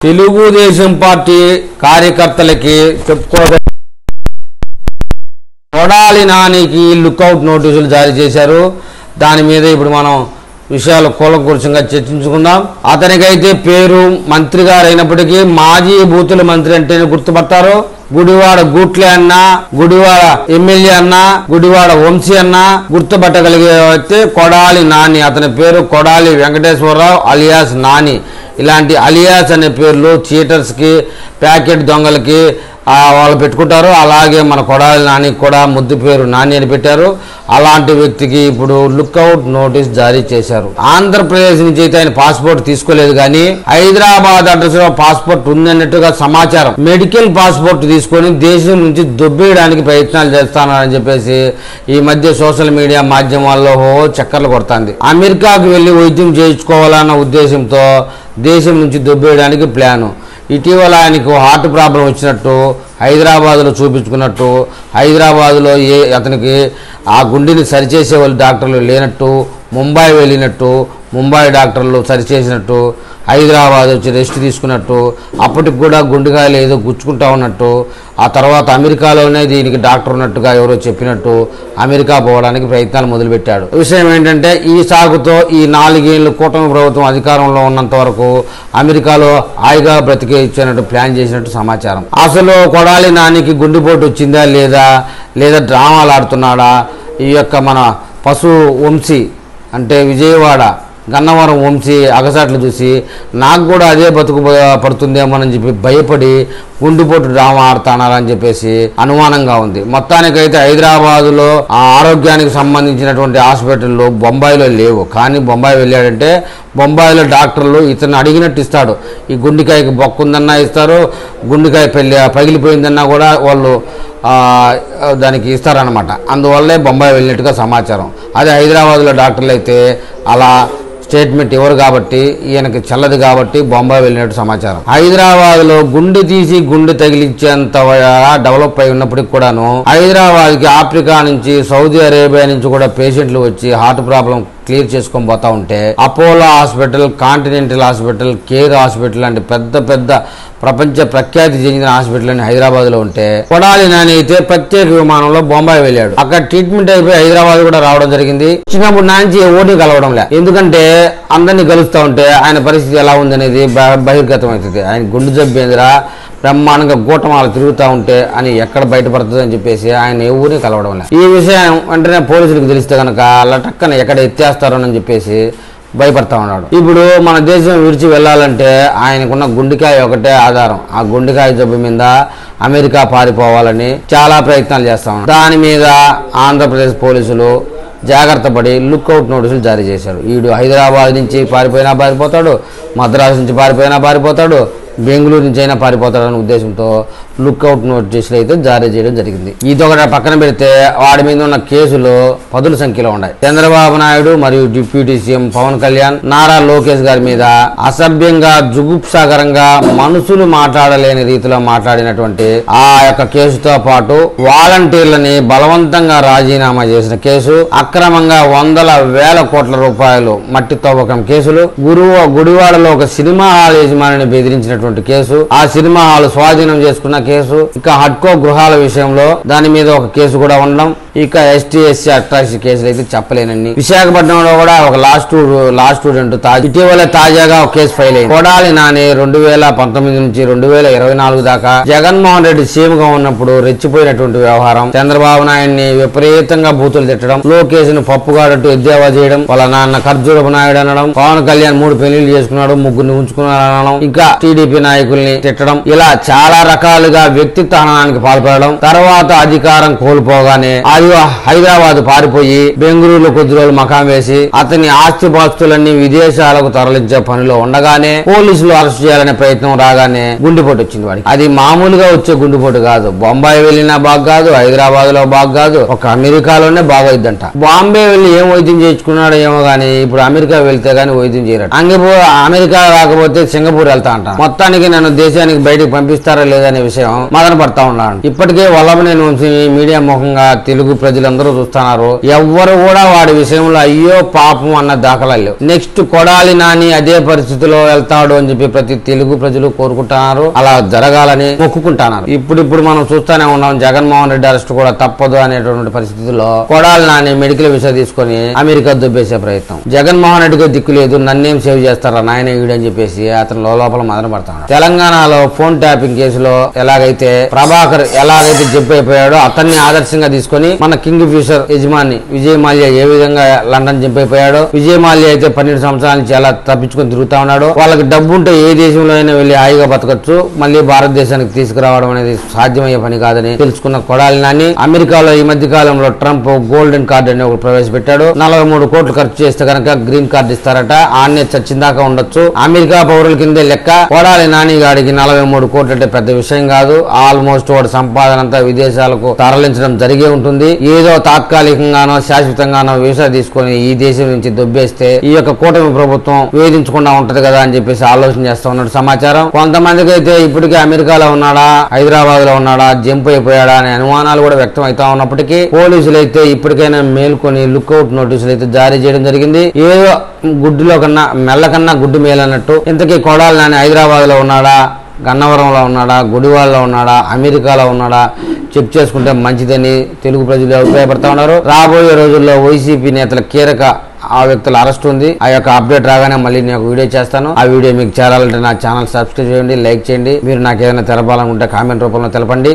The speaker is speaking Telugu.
తెలుగుదేశం పార్టీ కార్యకర్తలకి చెప్పుకోదగ్గ కొడాలి నానికి లుక్అవుట్ నోటీసులు జారీ చేశారు. దాని మీద ఇప్పుడు మనం విషయాలు కూలంకషంగా చర్చించుకుందాం. అతనికైతే పేరు మంత్రి గారు అయినప్పటికీ మాజీ బూతుల మంత్రి అంటేనే గుర్తుపడతారు. గుడివాడ గూట్లే అన్నా, గుడివాడ ఎమ్మెల్యే అన్నా, గుడివాడ వంశీ అన్నా గుర్తుపట్టగలిగే అయితే కొడాలి నాని. అతని పేరు కొడాలి వెంకటేశ్వరరావు అలియాస్ నాని. ఇలాంటి అలియాస్ అనే పేర్లు చీటర్స్ కి, ప్యాకెట్ దొంగలకి వాళ్ళు పెట్టుకుంటారు. అలాగే మన కొడాలి నానికి కూడా ముద్దు పేరు నాని అని పెట్టారు. అలాంటి వ్యక్తికి ఇప్పుడు లుక్అవుట్ నోటీస్ జారీ చేశారు. ఆంధ్రప్రదేశ్ నుంచి అయితే ఆయన పాస్పోర్ట్ తీసుకోలేదు, కానీ హైదరాబాద్ అడ్రస్ లో పాస్పోర్ట్ ఉందన్నట్టుగా సమాచారం. మెడికల్ పాస్పోర్ట్ తీసుకొని దేశం నుంచి దొబ్బేయడానికి ప్రయత్నాలు చేస్తానని చెప్పేసి ఈ మధ్య సోషల్ మీడియా మాధ్యమాల్లో చక్కర్లు కొడుతుంది. అమెరికాకు వెళ్లి వైద్యం చేయించుకోవాలన్న ఉద్దేశంతో దేశం నుంచి దొబ్బేయడానికి ప్లాను. ఇటీవల ఆయనకు హార్ట్ ప్రాబ్లం వచ్చినట్టు హైదరాబాద్లో చూపించుకున్నట్టు, హైదరాబాద్లో అతనికి ఆ గుండెని సరిచేసే వాళ్ళు డాక్టర్లు లేనట్టు, ముంబై వెళ్ళినట్టు, ముంబై డాక్టర్లు సరిచేసినట్టు, హైదరాబాద్ వచ్చి రెస్ట్ తీసుకున్నట్టు, అప్పటికి కూడా గుండెకాయలు ఏదో గుచ్చుకుంటా ఉన్నట్టు, ఆ తర్వాత అమెరికాలోనే దీనికి డాక్టర్ ఉన్నట్టుగా ఎవరో చెప్పినట్టు అమెరికా పోవడానికి ప్రయత్నాలు మొదలుపెట్టాడు. విషయం ఏంటంటే ఈ సాగుతో ఈ 4 ఏళ్ళు కూటమి ప్రభుత్వం అధికారంలో ఉన్నంత వరకు అమెరికాలో హాయిగా బ్రతికే ఇచ్చేనట్టు ప్లాన్ చేసినట్టు సమాచారం. అసలు కొడాలి నానికి గుండెపోటు వచ్చిందా లేదా డ్రామాలు ఆడుతున్నాడా? ఈ యొక్క మన పశు వంశీ అంటే విజయవాడ గన్నవరం వంశీ అగసాట్లు చూసి నాకు కూడా అదే బతుకు పడుతుందేమోనని చెప్పి భయపడి గుండెపోటు డ్రామా ఆడుతున్నారని చెప్పేసి అనుమానంగా ఉంది. మొత్తానికైతే హైదరాబాదులో ఆ ఆరోగ్యానికి సంబంధించినటువంటి హాస్పిటల్లో బొంబాయిలో లేవు, కానీ బొంబాయి వెళ్ళాడంటే బొంబాయిలో డాక్టర్లు ఇతను అడిగినట్టు ఇస్తాడు. ఈ గుండెకాయకి బొక్కుందన్నా ఇస్తారు, గుండెకాయ పగిలిపోయిందన్నా కూడా వాళ్ళు దానికి ఇస్తారనమాట. అందువల్లే బొంబాయి వెళ్ళినట్టుగా సమాచారం. అదే హైదరాబాద్లో డాక్టర్లు అయితే అలా స్టేట్మెంట్ ఇవ్వరు కాబట్టి, ఈయనకి చల్లదు కాబట్టి బొంబాయి వెళ్ళినట్టు సమాచారం. హైదరాబాద్లో గుండె తీసి గుండె తగిలించేంత డెవలప్ అయి ఉన్నప్పటికి కూడాను హైదరాబాద్కి ఆఫ్రికా నుంచి, సౌదీ అరేబియా నుంచి కూడా పేషెంట్లు వచ్చి హార్ట్ ప్రాబ్లం క్లియర్ చేసుకొని పోతా ఉంటే Apollo hospital, continental hospital, care hospital లాంటి పెద్ద ప్రపంచ ప్రఖ్యాతి చెందిన హాస్పిటల్ అని హైదరాబాద్ లో ఉంటే కొడాలి నాని అయితే ప్రత్యేక విమానంలో బొంబాయి వెళ్ళాడు. అక్కడ ట్రీట్మెంట్ అయిపోయి హైదరాబాద్ కూడా రావడం జరిగింది. చిన్నప్పుడు నాంచి ఓటు కలవడం లే, ఎందుకంటే అందరినీ కలుస్తూ ఉంటే ఆయన పరిస్థితి ఎలా ఉందనేది బహిర్గతం అవుతుంది. ఆయన గుండె జబ్బేంద్రా బ్రహ్మాండంగా గూటమాలు తిరుగుతూ ఉంటే అని ఎక్కడ బయటపడుతుంది అని చెప్పేసి ఆయన ఎవరిని కలవడం లే. ఈ విషయం వెంటనే పోలీసులకు తెలిస్తే కనుక లటక్కన ఎక్కడ ఎత్తేస్తారోనని చెప్పేసి భయపడతా ఉన్నాడు. ఇప్పుడు మన దేశం విడిచి వెళ్ళాలంటే ఆయనకున్న గుండెకాయ ఒకటే ఆధారం. ఆ గుండెకాయ జబ్బు మీద అమెరికా పారిపోవాలని చాలా ప్రయత్నాలు చేస్తా ఉన్నారు. దాని మీద ఆంధ్రప్రదేశ్ పోలీసులు జాగ్రత్త పడి లుక్అవుట్ నోటీసులు జారీ చేశారు. వీడు హైదరాబాద్ నుంచి పారిపోయినా పారిపోతాడు, మద్రాసు నుంచి పారిపోయినా పారిపోతాడు, బెంగళూరు నుంచి అయినా పారిపోతాడనే ఉద్దేశంతో లుక్అవుట్ నోటీసులు అయితే జారీ చేయడం జరిగింది. ఇదొకటి పక్కన పెడితే వాడి మీద ఉన్న కేసులు 10ల సంఖ్యలో ఉన్నాయి. చంద్రబాబు నాయుడు మరియు డిప్యూటీ సీఎం పవన్ కళ్యాణ్, నారా లోకేష్ గారి మీద అసభ్యంగా, జుగుప్సాకరంగా, మనుషులు మాట్లాడలేని రీతిలో మాట్లాడినటువంటి ఆ యొక్క కేసుతో పాటు వాలంటీర్లని బలవంతంగా రాజీనామా చేసిన కేసు, అక్రమంగా వందల వేల కోట్ల రూపాయలు మట్టి తవ్వకం కేసులు, గుడివాడలో ఒక సినిమా హాల్ యజమానిని బెదిరించినటువంటి కేసు, ఆ సినిమా హాల్ స్వాధీనం చేసుకున్న కేసు, ఇక హడ్కో గృహాల విషయంలో దాని మీద ఒక కేసు కూడా ఉండడం, ఇక ST/SC అట్రాసిటీ కేసులు అయితే చెప్పలేనని. విశాఖపట్నంలో కూడా ఒక లా స్టూడెంట్ ఇటీవల తాజాగా ఒక కేసు ఫైల్ అయింది. కొడాలి నాని 2019 నుంచి 2024 దాకా జగన్మోహన్ రెడ్డి సీఎంగా ఉన్నప్పుడు రెచ్చిపోయినటువంటి వ్యవహారం, చంద్రబాబు నాయుడిని విపరీతంగా బూతులు తిట్టడం, లోకేష్ ను పప్పుగాడంటూ ఎద్దేవా చేయడం, వాళ్ళ నాన్న ఖర్జూరపు నాయుడు అనడం, పవన్ కళ్యాణ్ 3 పెళ్లిళ్లు చేసుకున్నాడు, 3 ఉంచుకున్నాడు అనడం, ఇంకా టీడీపీ నాయకుల్ని తిట్టడం, ఇలా చాలా రకాలుగా వ్యక్తిత్వ హననానికి పాల్పడడం, తర్వాత అధికారం కోల్పోగానే హైదరాబాద్ పారిపోయి బెంగళూరులో కొద్ది రోజులు మకాం వేసి అతని ఆస్తిపాస్తులన్నీ విదేశాలకు తరలించే పనిలో ఉండగానే పోలీసులు అరెస్ట్ చేయాలనే ప్రయత్నం రాగానే గుండెపోటు వచ్చింది వాడికి. అది మామూలుగా వచ్చే గుండెపోటు కాదు, బొంబాయి వెళ్ళినా బాగు కాదు, హైదరాబాద్ లో బాగు కాదు, ఒక అమెరికాలోనే బాగోయిద్దంట. బాంబే వెళ్ళి ఏం వైద్యం చేయించుకున్నాడో ఏమో గానీ ఇప్పుడు అమెరికా వెళ్తే గానీ వైద్యం చేయరు. అమెరికా రాకపోతే సింగపూర్ వెళ్తా అంట. మొత్తానికి నన్ను దేశానికి బయటకు పంపిస్తారా లేదనే విషయం మదన పడతా ఉన్నాను. ఇప్పటికే వల్లభనేని వంశీ మీడియా ముఖంగా తెలుగు తెలుగు ప్రజలందరూ చూస్తున్నారు. ఎవ్వరు కూడా వాడి విషయంలో అయ్యో పాపం అన్న దాఖలాలు. నెక్స్ట్ కొడాలి నాని అదే పరిస్థితిలో వెళ్తాడు అని చెప్పి ప్రతి తెలుగు ప్రజలు కోరుకుంటున్నారు. అలా జరగాలని మొక్కుకుంటున్నారు. ఇప్పుడు మనం చూస్తూనే ఉన్నాం. జగన్మోహన్ రెడ్డి అరెస్ట్ కూడా తప్పదు అనేటువంటి పరిస్థితుల్లో కొడాలి నాని మెడికల్ వీసా తీసుకొని అమెరికా దుబ్బేసే ప్రయత్నం. జగన్మోహన్ రెడ్డికి దిక్కు లేదు, నన్నేం సేవ్ చేస్తారా నాయన వీడు అని చెప్పేసి అతను లోపల మదన పడతాడు. తెలంగాణలో ఫోన్ ట్యాపింగ్ కేసులో ఎలాగైతే ప్రభాకర్ ఎలాగైతే జంపైపోయాడో అతన్ని ఆదర్శంగా తీసుకొని మన కింగ్ ఫిషర్ యజమాని విజయ్ మాల్యా ఏ విధంగా లండన్ జంపైపోయాడో, విజయ్ మాల్యా అయితే 12 సంవత్సరాల నుంచి ఎలా తప్పించుకొని తిరుగుతా ఉన్నాడు. వాళ్ళకి డబ్బు ఉంటే ఏ దేశంలో అయినా వెళ్లి హాయిగా బతకచ్చు, మళ్ళీ భారతదేశానికి తీసుకురావడం అనేది సాధ్యమయ్యే పని కాదని తెలుసుకున్న కొడాలి నాని అమెరికాలో ఈ మధ్య కాలంలో ట్రంప్ గోల్డెన్ కార్డ్ అని ఒకటి ప్రవేశపెట్టాడు. 43 కోట్లు ఖర్చు చేస్తే కనుక గ్రీన్ కార్డు ఇస్తారట. ఆన్నే చచ్చిందాకా ఉండొచ్చు. అమెరికా పౌరుల కిందే లెక్క. కొడాలి నాని గాడికి 43 కోట్లు అంటే పెద్ద విషయం కాదు. ఆల్మోస్ట్ వాడు సంపాదన అంతా విదేశాలకు తరలించడం జరిగే ఉంటుంది. ఏదో తాత్కాలికంగానో శాశ్వతంగానో వీసా తీసుకొని ఈ దేశం నుంచి దొబ్బేస్తే ఈ యొక్క కూటమి ప్రభుత్వం వేధించకుండా ఉంటది కదా అని చెప్పేసి ఆలోచన చేస్తా ఉన్నాడు సమాచారం. కొంతమందికి అయితే ఇప్పటికే అమెరికాలో ఉన్నాడా, హైదరాబాద్ లో ఉన్నాడా, జంప్ అయిపోయాడా అనే అనుమానాలు కూడా వ్యక్తం అవుతా ఉన్నప్పటికీ పోలీసులు అయితే ఇప్పటికైనా మేల్కొని లుక్అవుట్ నోటీసులు అయితే జారీ చేయడం జరిగింది. ఏదో గుడ్డులో కన్నా మెల్ల కన్నా గుడ్డు మేలన్నట్టు. ఇంతకీ కొడాలి నాని హైదరాబాద్ లో ఉన్నాడా, గన్నవరంలో ఉన్నాడా, గుడివాడలో ఉన్నాడా, అమెరికాలో ఉన్నాడా చెక్ చేసుకుంటే మంచిదని తెలుగు ప్రజలు అభిప్రాయపడతా ఉన్నారు. రాబోయే రోజుల్లో వైసీపీ నేతల కీలక ఆ వ్యక్తుల అరెస్ట్ ఉంది. ఆ యొక్క అప్డేట్ రాగానే మళ్ళీ నేను ఒక వీడియో చేస్తాను. ఆ వీడియో మీకు చేరాలంటే నా ఛానల్ సబ్స్క్రైబ్ చేయండి, లైక్ చేయండి. మీరు నాకు ఏదైనా తెలపాలనుకుంటే కామెంట్ రూపంలో తెలపండి.